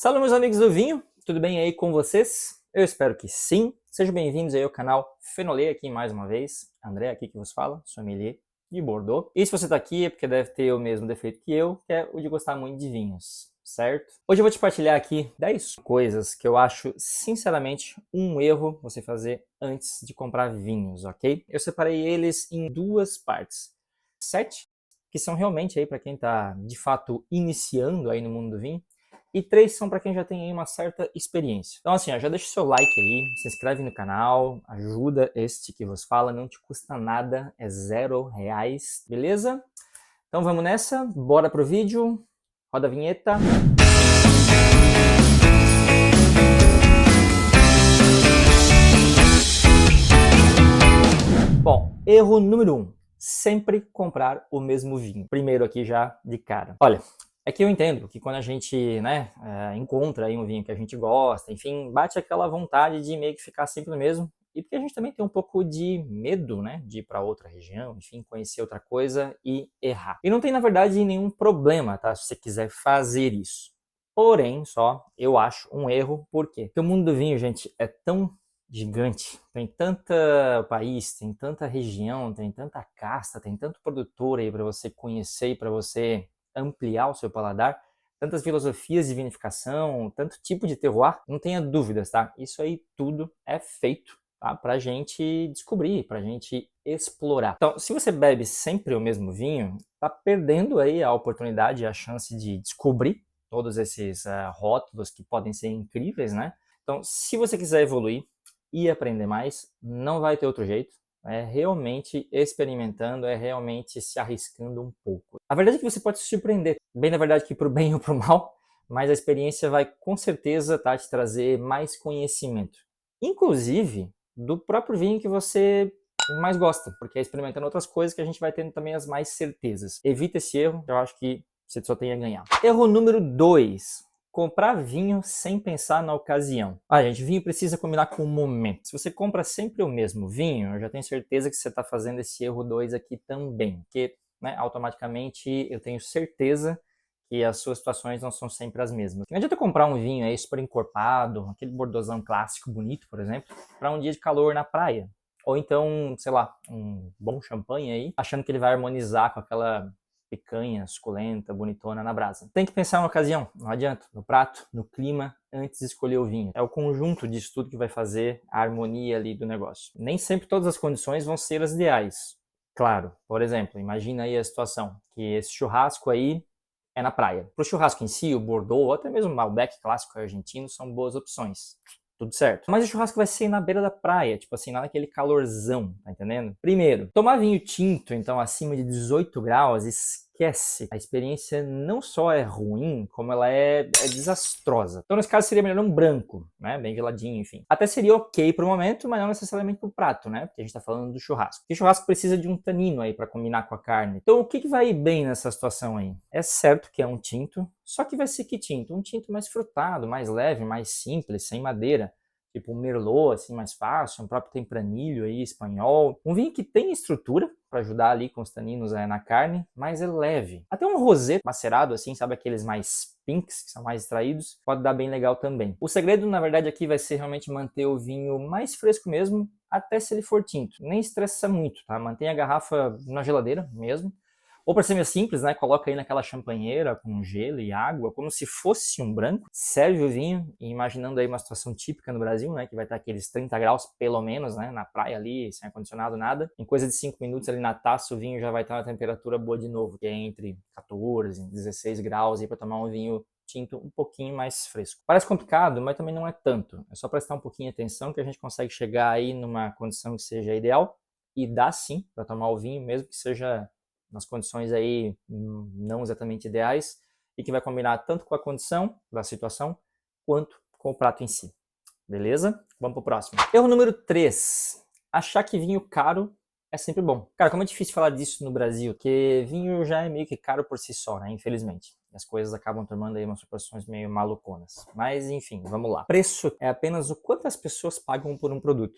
Salve, meus amigos do vinho, tudo bem aí com vocês? Eu espero que sim. Sejam bem-vindos aí ao canal Fenolê aqui mais uma vez. André aqui que vos fala, sommelier de Bordeaux. E se você tá aqui é porque deve ter o mesmo defeito que é o de gostar muito de vinhos, certo? Hoje eu vou te partilhar aqui 10 coisas que eu acho, sinceramente, um erro você fazer antes de comprar vinhos, ok? Eu separei eles em duas partes. 7, que são realmente aí para quem tá, de fato, iniciando aí no mundo do vinho. E 3 são para quem já tem aí uma certa experiência. Então assim, ó, já deixa o seu like aí, se inscreve no canal, ajuda este que vos fala, não te custa nada, é R$0, beleza? Então vamos nessa, bora pro vídeo, roda a vinheta. Bom, erro número 1, sempre comprar o mesmo vinho. Primeiro aqui já de cara. Olha, é que eu entendo que quando a gente, encontra aí um vinho que a gente gosta, enfim, bate aquela vontade de meio que ficar sempre no mesmo. E porque a gente também tem um pouco de medo, né, de ir para outra região, enfim, conhecer outra coisa e errar. E não tem, na verdade, nenhum problema, tá, se você quiser fazer isso. Porém, só, eu acho um erro, por quê? Porque o mundo do vinho, gente, é tão gigante, tem tanto país, tem tanta região, tem tanta casta, tem tanto produtor aí para você conhecer e para você ampliar o seu paladar, tantas filosofias de vinificação, tanto tipo de terroir, não tenha dúvidas, tá? Isso aí tudo é feito, tá? Pra gente descobrir, pra gente explorar. Então, se você bebe sempre o mesmo vinho, tá perdendo aí a oportunidade e a chance de descobrir todos esses rótulos que podem ser incríveis, né? Então, se você quiser evoluir e aprender mais, não vai ter outro jeito. É realmente experimentando, é realmente se arriscando um pouco. A verdade é que você pode se surpreender, bem na verdade que pro bem ou pro mal, mas a experiência vai com certeza te trazer mais conhecimento. Inclusive, do próprio vinho que você mais gosta, porque é experimentando outras coisas que a gente vai tendo também as mais certezas. Evita esse erro, eu acho que você só tem a ganhar. Erro número 2. Comprar vinho sem pensar na ocasião. Gente, vinho precisa combinar com o momento. Se você compra sempre o mesmo vinho, eu já tenho certeza que você está fazendo esse erro 2 aqui também. Porque, automaticamente, eu tenho certeza que as suas situações não são sempre as mesmas. Não adianta comprar um vinho aí super encorpado, aquele bordozão clássico, bonito, por exemplo, para um dia de calor na praia. Ou então, sei lá, um bom champanhe aí, achando que ele vai harmonizar com aquela picanha, suculenta, bonitona na brasa. Tem que pensar na ocasião, não adianta, no prato, no clima, antes de escolher o vinho. É o conjunto disso tudo que vai fazer a harmonia ali do negócio. Nem sempre todas as condições vão ser as ideais. Claro, por exemplo, imagina aí a situação, que esse churrasco aí é na praia. Para o churrasco em si, o Bordeaux, ou até mesmo o Malbec clássico argentino, são boas opções. Tudo certo. Mas o churrasco vai ser na beira da praia, tipo assim, lá naquele calorzão, tá entendendo? Primeiro, tomar vinho tinto, então acima de 18 graus, esquece. A experiência não só é ruim, como ela é desastrosa. Então, nesse caso, seria melhor um branco, né? Bem geladinho, enfim. Até seria ok pro momento, mas não necessariamente pro prato, né? Porque a gente tá falando do churrasco. E o churrasco precisa de um tanino aí para combinar com a carne. Então, o que vai ir bem nessa situação aí? É certo que é um tinto, só que vai ser que tinto? Um tinto mais frutado, mais leve, mais simples, sem madeira. Tipo um Merlot, assim, mais fácil, um próprio Tempranillo aí, espanhol. Um vinho que tem estrutura para ajudar ali com os taninos na carne, mas é leve. Até um rosé macerado, assim, sabe aqueles mais pinks, que são mais extraídos, pode dar bem legal também. O segredo, na verdade, aqui vai ser realmente manter o vinho mais fresco mesmo, até se ele for tinto. Nem estressa muito, tá? Mantenha a garrafa na geladeira mesmo. Ou para ser mais simples, né, coloca aí naquela champanheira com gelo e água, como se fosse um branco. Serve o vinho, e imaginando aí uma situação típica no Brasil, né, que vai estar aqueles 30 graus pelo menos, né, na praia ali, sem ar-condicionado, nada. Em coisa de 5 minutos ali na taça, o vinho já vai estar na temperatura boa de novo, que é entre 14 e 16 graus, aí para tomar um vinho tinto um pouquinho mais fresco. Parece complicado, mas também não é tanto. É só prestar um pouquinho de atenção que a gente consegue chegar aí numa condição que seja ideal, e dá sim para tomar o vinho, mesmo que seja nas condições aí não exatamente ideais, e que vai combinar tanto com a condição da situação, quanto com o prato em si. Beleza? Vamos pro próximo. Erro número 3. Achar que vinho caro é sempre bom. Cara, como é difícil falar disso no Brasil, porque vinho já é meio que caro por si só, né? Infelizmente. As coisas acabam tomando aí umas proporções meio maluconas. Mas enfim, vamos lá. Preço é apenas o quanto as pessoas pagam por um produto.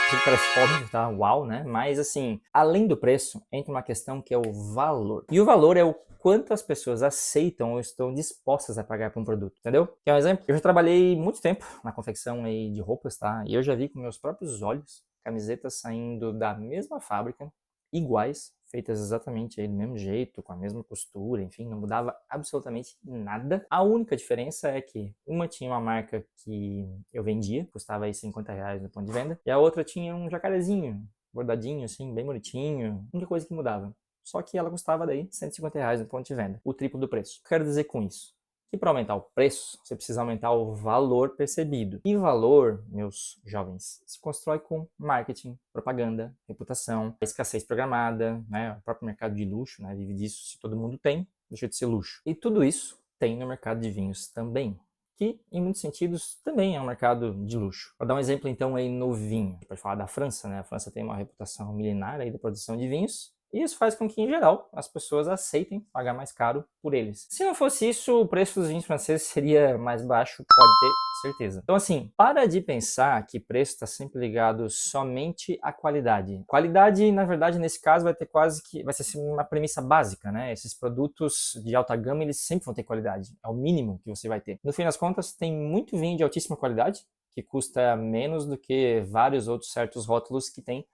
que parece óbvio, tá? Uau, né? Mas assim, além do preço, entra uma questão que é o valor. E o valor é o quanto as pessoas aceitam ou estão dispostas a pagar por um produto, entendeu? Quer um exemplo? Eu já trabalhei muito tempo na confecção aí de roupas, tá? E eu já vi com meus próprios olhos camisetas saindo da mesma fábrica, iguais, feitas exatamente aí do mesmo jeito, com a mesma costura, enfim, não mudava absolutamente nada. A única diferença é que uma tinha uma marca que eu vendia, custava aí R$ 50 no ponto de venda, e a outra tinha um jacarezinho, bordadinho, assim, bem bonitinho, a única coisa que mudava. Só que ela custava daí R$ 150 no ponto de venda, o triplo do preço. O que eu quero dizer com isso? Que para aumentar o preço, você precisa aumentar o valor percebido. E valor, meus jovens, se constrói com marketing, propaganda, reputação, escassez programada, né? O próprio mercado de luxo, né? Vive disso. Se todo mundo tem, deixa de ser luxo. E tudo isso tem no mercado de vinhos também, que em muitos sentidos também é um mercado de luxo. Vou dar um exemplo então aí no vinho. Pode falar da França, né? A França tem uma reputação milenar aí da produção de vinhos. E isso faz com que, em geral, as pessoas aceitem pagar mais caro por eles. Se não fosse isso, o preço dos vinhos franceses seria mais baixo, pode ter certeza. Então, assim, para de pensar que preço está sempre ligado somente à qualidade. Qualidade, na verdade, nesse caso, vai ser uma premissa básica, né? Esses produtos de alta gama, eles sempre vão ter qualidade. É o mínimo que você vai ter. No fim das contas, tem muito vinho de altíssima qualidade, que custa menos do que vários outros certos rótulos que tem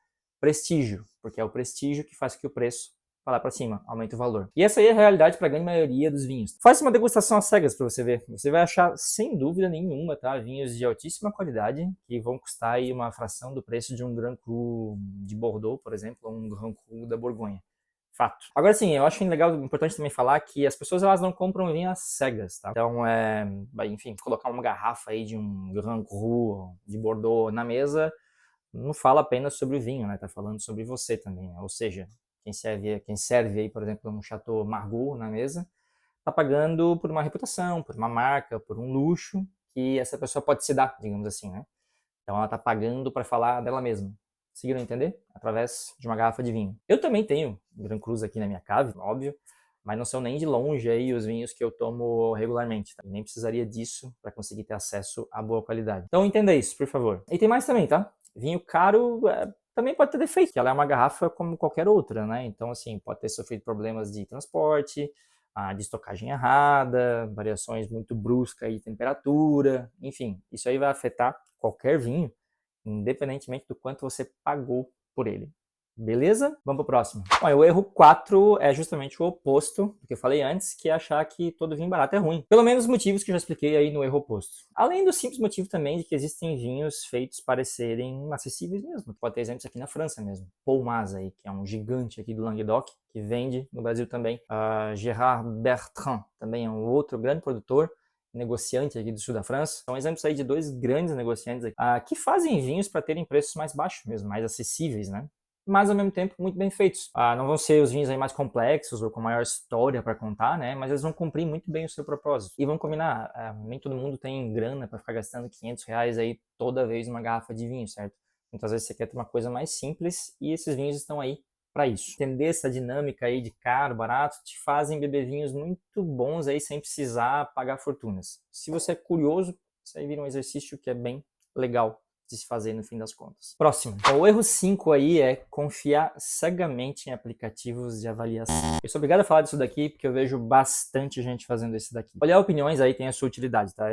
prestígio, porque é o prestígio que faz com que o preço vá lá para cima, aumente o valor. E essa aí é a realidade para a grande maioria dos vinhos. Faz uma degustação às cegas para você ver. Você vai achar, sem dúvida nenhuma, tá, vinhos de altíssima qualidade que vão custar aí uma fração do preço de um Grand Cru de Bordeaux, por exemplo, ou um Grand Cru da Borgonha. Fato. Agora sim, eu acho legal, importante também falar que as pessoas elas não compram vinho às cegas, tá? Então, enfim, colocar uma garrafa aí de um Grand Cru de Bordeaux na mesa não fala apenas sobre o vinho, né? Tá falando sobre você também, né? Ou seja, quem serve aí, por exemplo, um Chateau Margaux na mesa, tá pagando por uma reputação, por uma marca, por um luxo que essa pessoa pode se dar, digamos assim, né? Então ela tá pagando para falar dela mesma. Conseguiram entender? Através de uma garrafa de vinho. Eu também tenho Gran Cruz aqui na minha cave, óbvio, mas não são nem de longe aí os vinhos que eu tomo regularmente, tá? Nem precisaria disso para conseguir ter acesso a boa qualidade. Então entenda isso, por favor. E tem mais também, tá? Vinho caro também pode ter defeito, que ela é uma garrafa como qualquer outra, né? Então, assim, pode ter sofrido problemas de transporte, de estocagem errada, variações muito bruscas de temperatura, enfim, isso aí vai afetar qualquer vinho, independentemente do quanto você pagou por ele. Beleza? Vamos pro próximo. Bom, o erro 4 é justamente o oposto do que eu falei antes, que é achar que todo vinho barato é ruim. Pelo menos os motivos que eu já expliquei aí no erro oposto. Além do simples motivo também de que existem vinhos feitos para serem acessíveis mesmo. Pode ter exemplos aqui na França mesmo. Paul Mas aí, que é um gigante aqui do Languedoc, que vende no Brasil também. Gérard Bertrand, também é um outro grande produtor, negociante aqui do sul da França. São exemplos aí de dois grandes negociantes aqui, que fazem vinhos para terem preços mais baixos mesmo, mais acessíveis, né? Mas ao mesmo tempo muito bem feitos. Não vão ser os vinhos aí mais complexos ou com maior história para contar, né? Mas eles vão cumprir muito bem o seu propósito. E vão combinar, nem todo mundo tem grana para ficar gastando R$ 500 aí toda vez numa garrafa de vinho, certo? Muitas vezes você quer ter uma coisa mais simples e esses vinhos estão aí para isso. Entender essa dinâmica aí de caro, barato, te fazem beber vinhos muito bons aí sem precisar pagar fortunas. Se você é curioso, isso aí vira um exercício que é bem legal de se fazer no fim das contas. Próximo. O erro 5 aí é confiar cegamente em aplicativos de avaliação. Eu sou obrigado a falar disso daqui porque eu vejo bastante gente fazendo isso daqui. Olhar opiniões aí tem a sua utilidade, tá?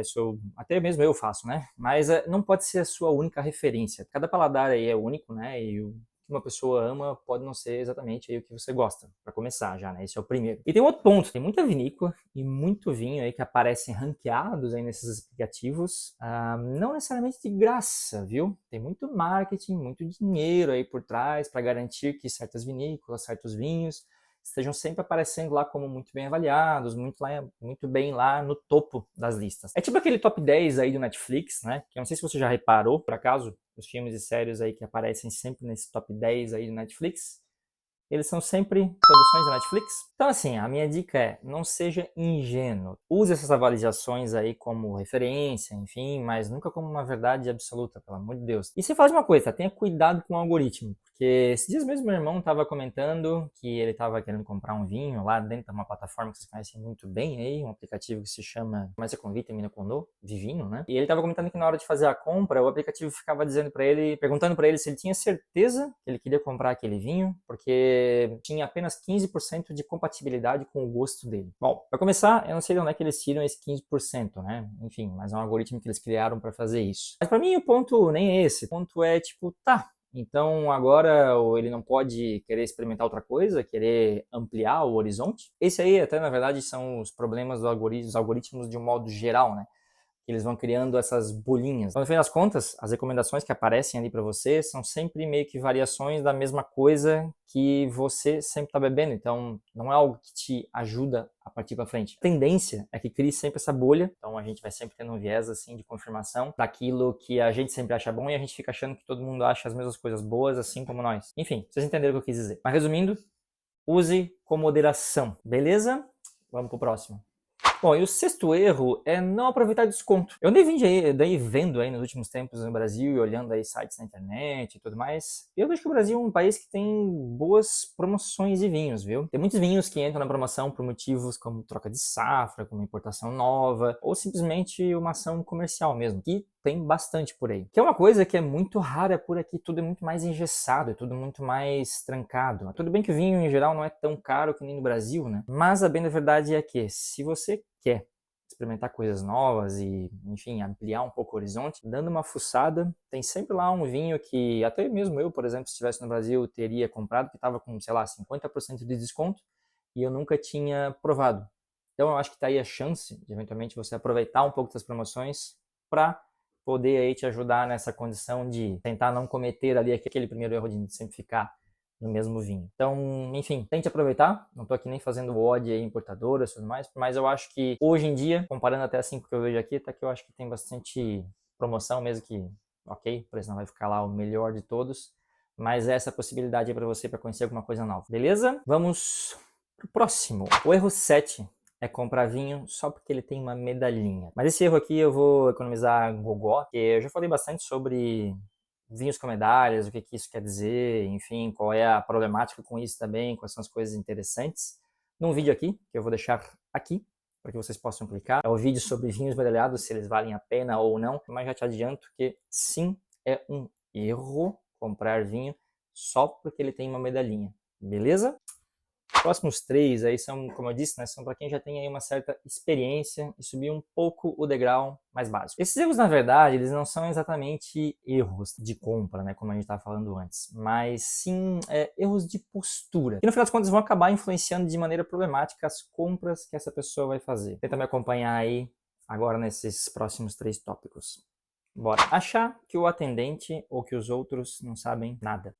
Até mesmo eu faço, né? Mas não pode ser a sua única referência. Cada paladar aí é único, né? E o que uma pessoa ama pode não ser exatamente aí o que você gosta, para começar já, né? Esse é o primeiro. E tem outro ponto, tem muita vinícola e muito vinho aí que aparecem ranqueados aí nesses aplicativos, não necessariamente de graça, viu? Tem muito marketing, muito dinheiro aí por trás para garantir que certas vinícolas, certos vinhos estejam sempre aparecendo lá como muito bem avaliados, muito bem lá no topo das listas. É tipo aquele top 10 aí do Netflix, né? Que eu não sei se você já reparou, por acaso, os filmes e séries aí que aparecem sempre nesse top 10 aí do Netflix. eles são sempre produções da Netflix. Então assim, a minha dica é, não seja ingênuo. Use essas avaliações aí como referência, enfim, mas nunca como uma verdade absoluta, pelo amor de Deus. E você faz uma coisa, tá? Tenha cuidado com o algoritmo. Porque esses dias mesmo meu irmão estava comentando que ele estava querendo comprar um vinho lá dentro de uma plataforma que vocês conhecem muito bem aí, um aplicativo que se chama Começa com V, termina com No, Vivino, né? E ele estava comentando que na hora de fazer a compra, o aplicativo ficava dizendo para ele, perguntando para ele se ele tinha certeza que ele queria comprar aquele vinho, porque tinha apenas 15% de compatibilidade com o gosto dele. Bom, para começar, eu não sei de onde é que eles tiram esse 15%, né? Enfim, mas é um algoritmo que eles criaram para fazer isso. Mas para mim o ponto nem é esse. O ponto é tipo, tá, então agora ele não pode querer experimentar outra coisa, querer ampliar o horizonte. Esse aí até na verdade são os problemas dos algoritmos de um modo geral, né? Eles vão criando essas bolinhas. Então, no fim das contas, as recomendações que aparecem ali para você são sempre meio que variações da mesma coisa que você sempre está bebendo. Então, não é algo que te ajuda a partir para frente. A tendência é que crie sempre essa bolha. Então, a gente vai sempre tendo um viés assim de confirmação daquilo que a gente sempre acha bom e a gente fica achando que todo mundo acha as mesmas coisas boas, assim como nós. Enfim, vocês entenderam o que eu quis dizer. Mas resumindo, use com moderação, beleza? Vamos pro próximo. Bom, e o sexto erro é não aproveitar desconto. Eu andei vendo aí nos últimos tempos no Brasil e olhando aí sites na internet e tudo mais. Eu vejo que o Brasil é um país que tem boas promoções de vinhos, viu? Tem muitos vinhos que entram na promoção por motivos como troca de safra, como importação nova, ou simplesmente uma ação comercial mesmo, que tem bastante por aí. Que é uma coisa que é muito rara por aqui, tudo é muito mais engessado, é tudo muito mais trancado. Tudo bem que o vinho em geral não é tão caro que nem no Brasil, né? Mas a bem da verdade é que se você quer experimentar coisas novas e, enfim, ampliar um pouco o horizonte, dando uma fuçada, tem sempre lá um vinho que até mesmo eu, por exemplo, se estivesse no Brasil, teria comprado, que estava com, sei lá, 50% de desconto e eu nunca tinha provado. Então eu acho que está aí a chance de eventualmente você aproveitar um pouco das promoções para poder aí te ajudar nessa condição de tentar não cometer ali aquele primeiro erro de sempre ficar no mesmo vinho. Então, enfim, tente aproveitar. Não estou aqui nem fazendo ódio aí importadoras e tudo mais, mas eu acho que hoje em dia, comparando até assim com o que eu vejo aqui, tá que eu acho que tem bastante promoção mesmo que, ok, o preço não vai ficar lá o melhor de todos, mas essa possibilidade é para você para conhecer alguma coisa nova. Beleza? Vamos pro próximo. O erro 7 é comprar vinho só porque ele tem uma medalhinha. Mas esse erro aqui eu vou economizar gogó, porque eu já falei bastante sobre vinhos com medalhas, o que que isso quer dizer, enfim, qual é a problemática com isso também, quais são as coisas interessantes, num vídeo aqui, que eu vou deixar aqui, para que vocês possam clicar. É o vídeo sobre vinhos medalhados, se eles valem a pena ou não, mas já te adianto que sim, é um erro comprar vinho só porque ele tem uma medalhinha, beleza? Próximos três aí são, como eu disse, né, são para quem já tem aí uma certa experiência e subir um pouco o degrau mais básico. Esses erros, na verdade, eles não são exatamente erros de compra, né, como a gente estava falando antes, mas sim erros de postura. E no final das contas vão acabar influenciando de maneira problemática as compras que essa pessoa vai fazer. Tenta me acompanhar aí agora nesses próximos três tópicos. Bora. Achar que o atendente ou que os outros não sabem nada.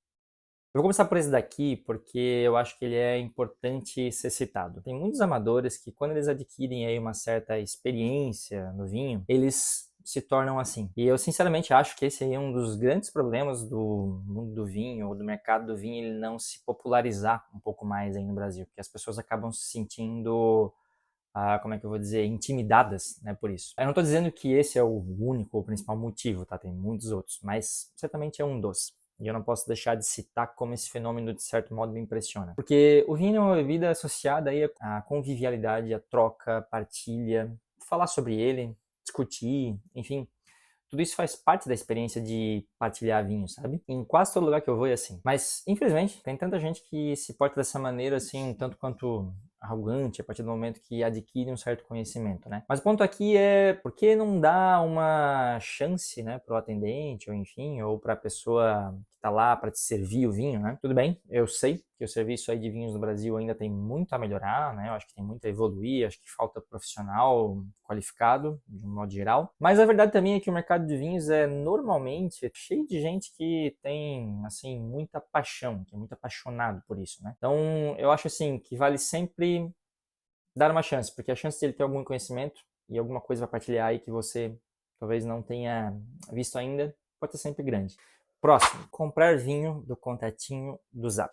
Eu vou começar por esse daqui porque eu acho que ele é importante ser citado. Tem muitos amadores que quando eles adquirem aí uma certa experiência no vinho, eles se tornam assim. E eu sinceramente acho que esse aí é um dos grandes problemas do mundo do vinho ou do mercado do vinho, ele não se popularizar um pouco mais aí no Brasil, porque as pessoas acabam se sentindo como é que eu vou dizer, intimidadas, né, por isso. Eu não estou dizendo que esse é o único ou principal motivo, tá? Tem muitos outros, mas certamente é um dos. E eu não posso deixar de citar como esse fenômeno, de certo modo, me impressiona. Porque o vinho é uma bebida associada aí à convivialidade, à troca, partilha, falar sobre ele, discutir, enfim. Tudo isso faz parte da experiência de partilhar vinho, sabe? Em quase todo lugar que eu vou é assim. Mas, infelizmente, tem tanta gente que se porta dessa maneira, assim, tanto quanto arrogante, a partir do momento que adquire um certo conhecimento, né? Mas o ponto aqui é, por que não dá uma chance, né, pro atendente, ou enfim, ou pra pessoa que tá lá para te servir o vinho, né? Tudo bem, eu sei que o serviço aí de vinhos no Brasil ainda tem muito a melhorar, né? Eu acho que tem muito a evoluir, acho que falta profissional qualificado, de um modo geral. Mas a verdade também é que o mercado de vinhos é normalmente cheio de gente que tem, assim, muita paixão, que é muito apaixonado por isso, né? Então, eu acho, assim, que vale sempre dar uma chance, porque a chance de ele ter algum conhecimento e alguma coisa para partilhar aí que você talvez não tenha visto ainda, pode ser sempre grande. Próximo, comprar vinho do contatinho do Zap.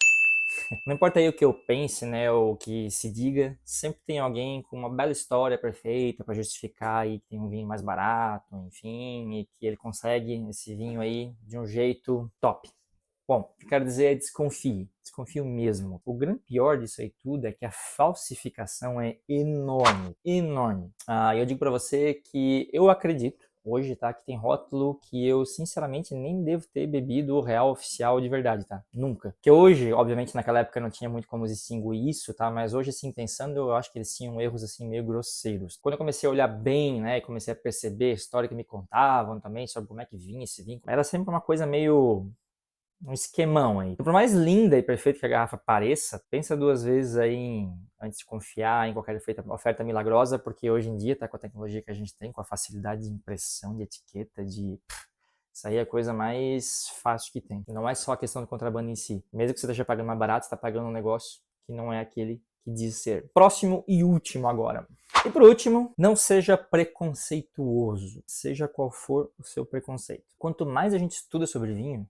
Não importa aí o que eu pense, né, ou o que se diga, sempre tem alguém com uma bela história perfeita para justificar aí que tem um vinho mais barato, enfim, e que ele consegue esse vinho aí de um jeito top. Bom, o que eu quero dizer é desconfie, desconfio mesmo. O grande pior disso aí tudo é que a falsificação é enorme, enorme. Eu digo para você que eu acredito, hoje, tá, que tem rótulo que eu, sinceramente, nem devo ter bebido o real oficial de verdade, tá? Nunca. Que hoje, obviamente, naquela época não tinha muito como distinguir isso, tá? Mas hoje, assim, pensando, eu acho que eles tinham erros, assim, meio grosseiros. Quando eu comecei a olhar bem, né, e comecei a perceber a história que me contavam também sobre como é que vinha esse vinho, era sempre uma coisa meio um esquemão aí. Então, por mais linda e perfeita que a garrafa pareça, pensa duas vezes aí antes de confiar em qualquer oferta milagrosa, porque hoje em dia, tá, com a tecnologia que a gente tem, com a facilidade de impressão de etiqueta, isso aí é a coisa mais fácil que tem. Não é só a questão do contrabando em si. Mesmo que você esteja pagando mais barato, você está pagando um negócio que não é aquele que diz ser. Próximo e último agora. E por último, não seja preconceituoso, seja qual for o seu preconceito. Quanto mais a gente estuda sobre vinho,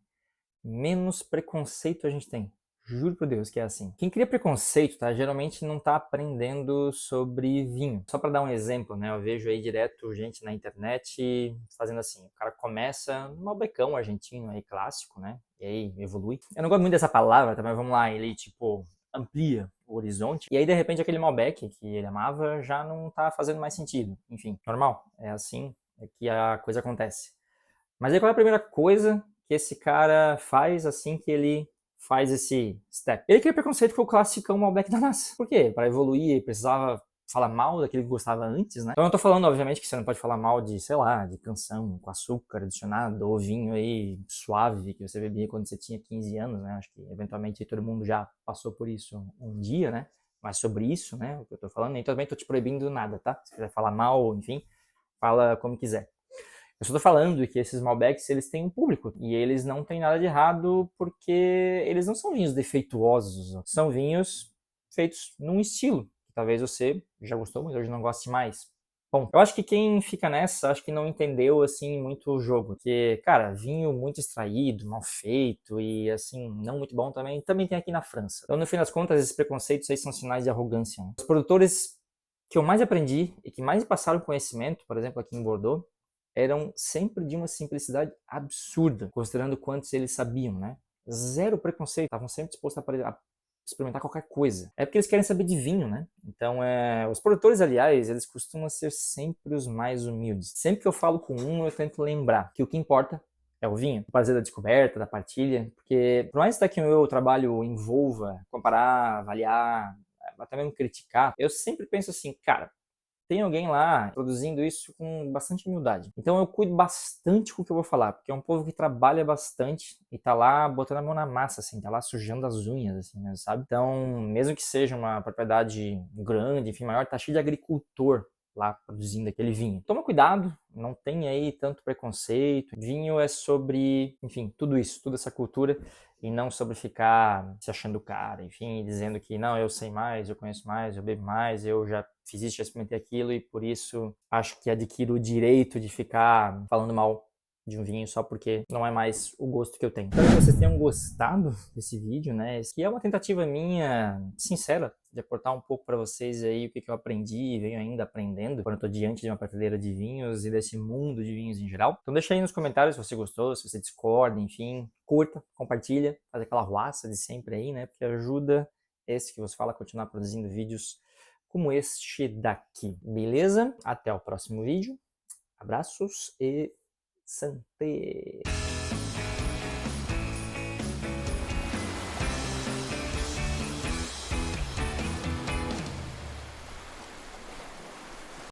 menos preconceito a gente tem. Juro por Deus que é assim. Quem cria preconceito, tá, geralmente não tá aprendendo sobre vinho. Só para dar um exemplo, né, eu vejo aí direto gente na internet fazendo assim, o cara começa no Malbecão argentino aí clássico, né, e aí evolui. Eu não gosto muito dessa palavra, tá, mas vamos lá, ele tipo amplia o horizonte, e aí de repente aquele Malbec que ele amava já não tá fazendo mais sentido. Enfim, normal, é assim que a coisa acontece. Mas aí qual é a primeira coisa que esse cara faz assim que ele faz esse step? Ele cria preconceito com o classicão Malbec da massa. Por quê? Para evoluir, ele precisava falar mal daquele que gostava antes, né? Então eu não tô falando, obviamente, que você não pode falar mal de, sei lá, de canção com açúcar adicionado, ou vinho aí suave que você bebia quando você tinha 15 anos, né? Acho que eventualmente todo mundo já passou por isso um dia, né? Mas sobre isso, né, o que eu tô falando, nem também tô te proibindo nada, tá? Se quiser falar mal, enfim, fala como quiser. Eu só tô falando que esses Malbecs, eles têm um público, e eles não têm nada de errado porque eles não são vinhos defeituosos, são vinhos feitos num estilo, que talvez você já gostou, mas hoje não goste mais. Bom, eu acho que quem fica nessa, acho que não entendeu, assim, muito o jogo, porque, cara, vinho muito extraído, mal feito e, assim, não muito bom também tem aqui na França. Então, no fim das contas, esses preconceitos aí são sinais de arrogância, né? Os produtores que eu mais aprendi e que mais passaram conhecimento, por exemplo, aqui em Bordeaux, eram sempre de uma simplicidade absurda, considerando quantos eles sabiam, né? Zero preconceito, estavam sempre dispostos a experimentar qualquer coisa. É porque eles querem saber de vinho, né? Então, os produtores, aliás, eles costumam ser sempre os mais humildes. Sempre que eu falo com um, eu tento lembrar que o que importa é o vinho, o prazer da descoberta, da partilha, porque por mais que o meu trabalho envolva comparar, avaliar, até mesmo criticar, eu sempre penso assim, cara, tem alguém lá produzindo isso com bastante humildade. Então eu cuido bastante com o que eu vou falar, porque é um povo que trabalha bastante e tá lá botando a mão na massa, assim, tá lá sujando as unhas, assim, né, sabe? Então, mesmo que seja uma propriedade grande, enfim, maior, tá cheio de agricultor lá produzindo aquele vinho. Toma cuidado, não tem aí tanto preconceito. Vinho é sobre, enfim, tudo isso, toda essa cultura, e não sobre ficar se achando cara, enfim, dizendo que não, eu sei mais, eu conheço mais, eu bebo mais, eu já fiz isso, já experimentei aquilo e por isso acho que adquiro o direito de ficar falando mal de um vinho só porque não é mais o gosto que eu tenho. Espero que vocês tenham gostado desse vídeo, né? Que é uma tentativa minha, sincera, de aportar um pouco para vocês aí o que eu aprendi e venho ainda aprendendo quando eu tô diante de uma prateleira de vinhos e desse mundo de vinhos em geral. Então deixa aí nos comentários se você gostou, se você discorda, enfim, curta, compartilha, faz aquela ruaça de sempre aí, né? Porque ajuda esse que você fala a continuar produzindo vídeos como este daqui, beleza? Até o próximo vídeo, abraços e Santé!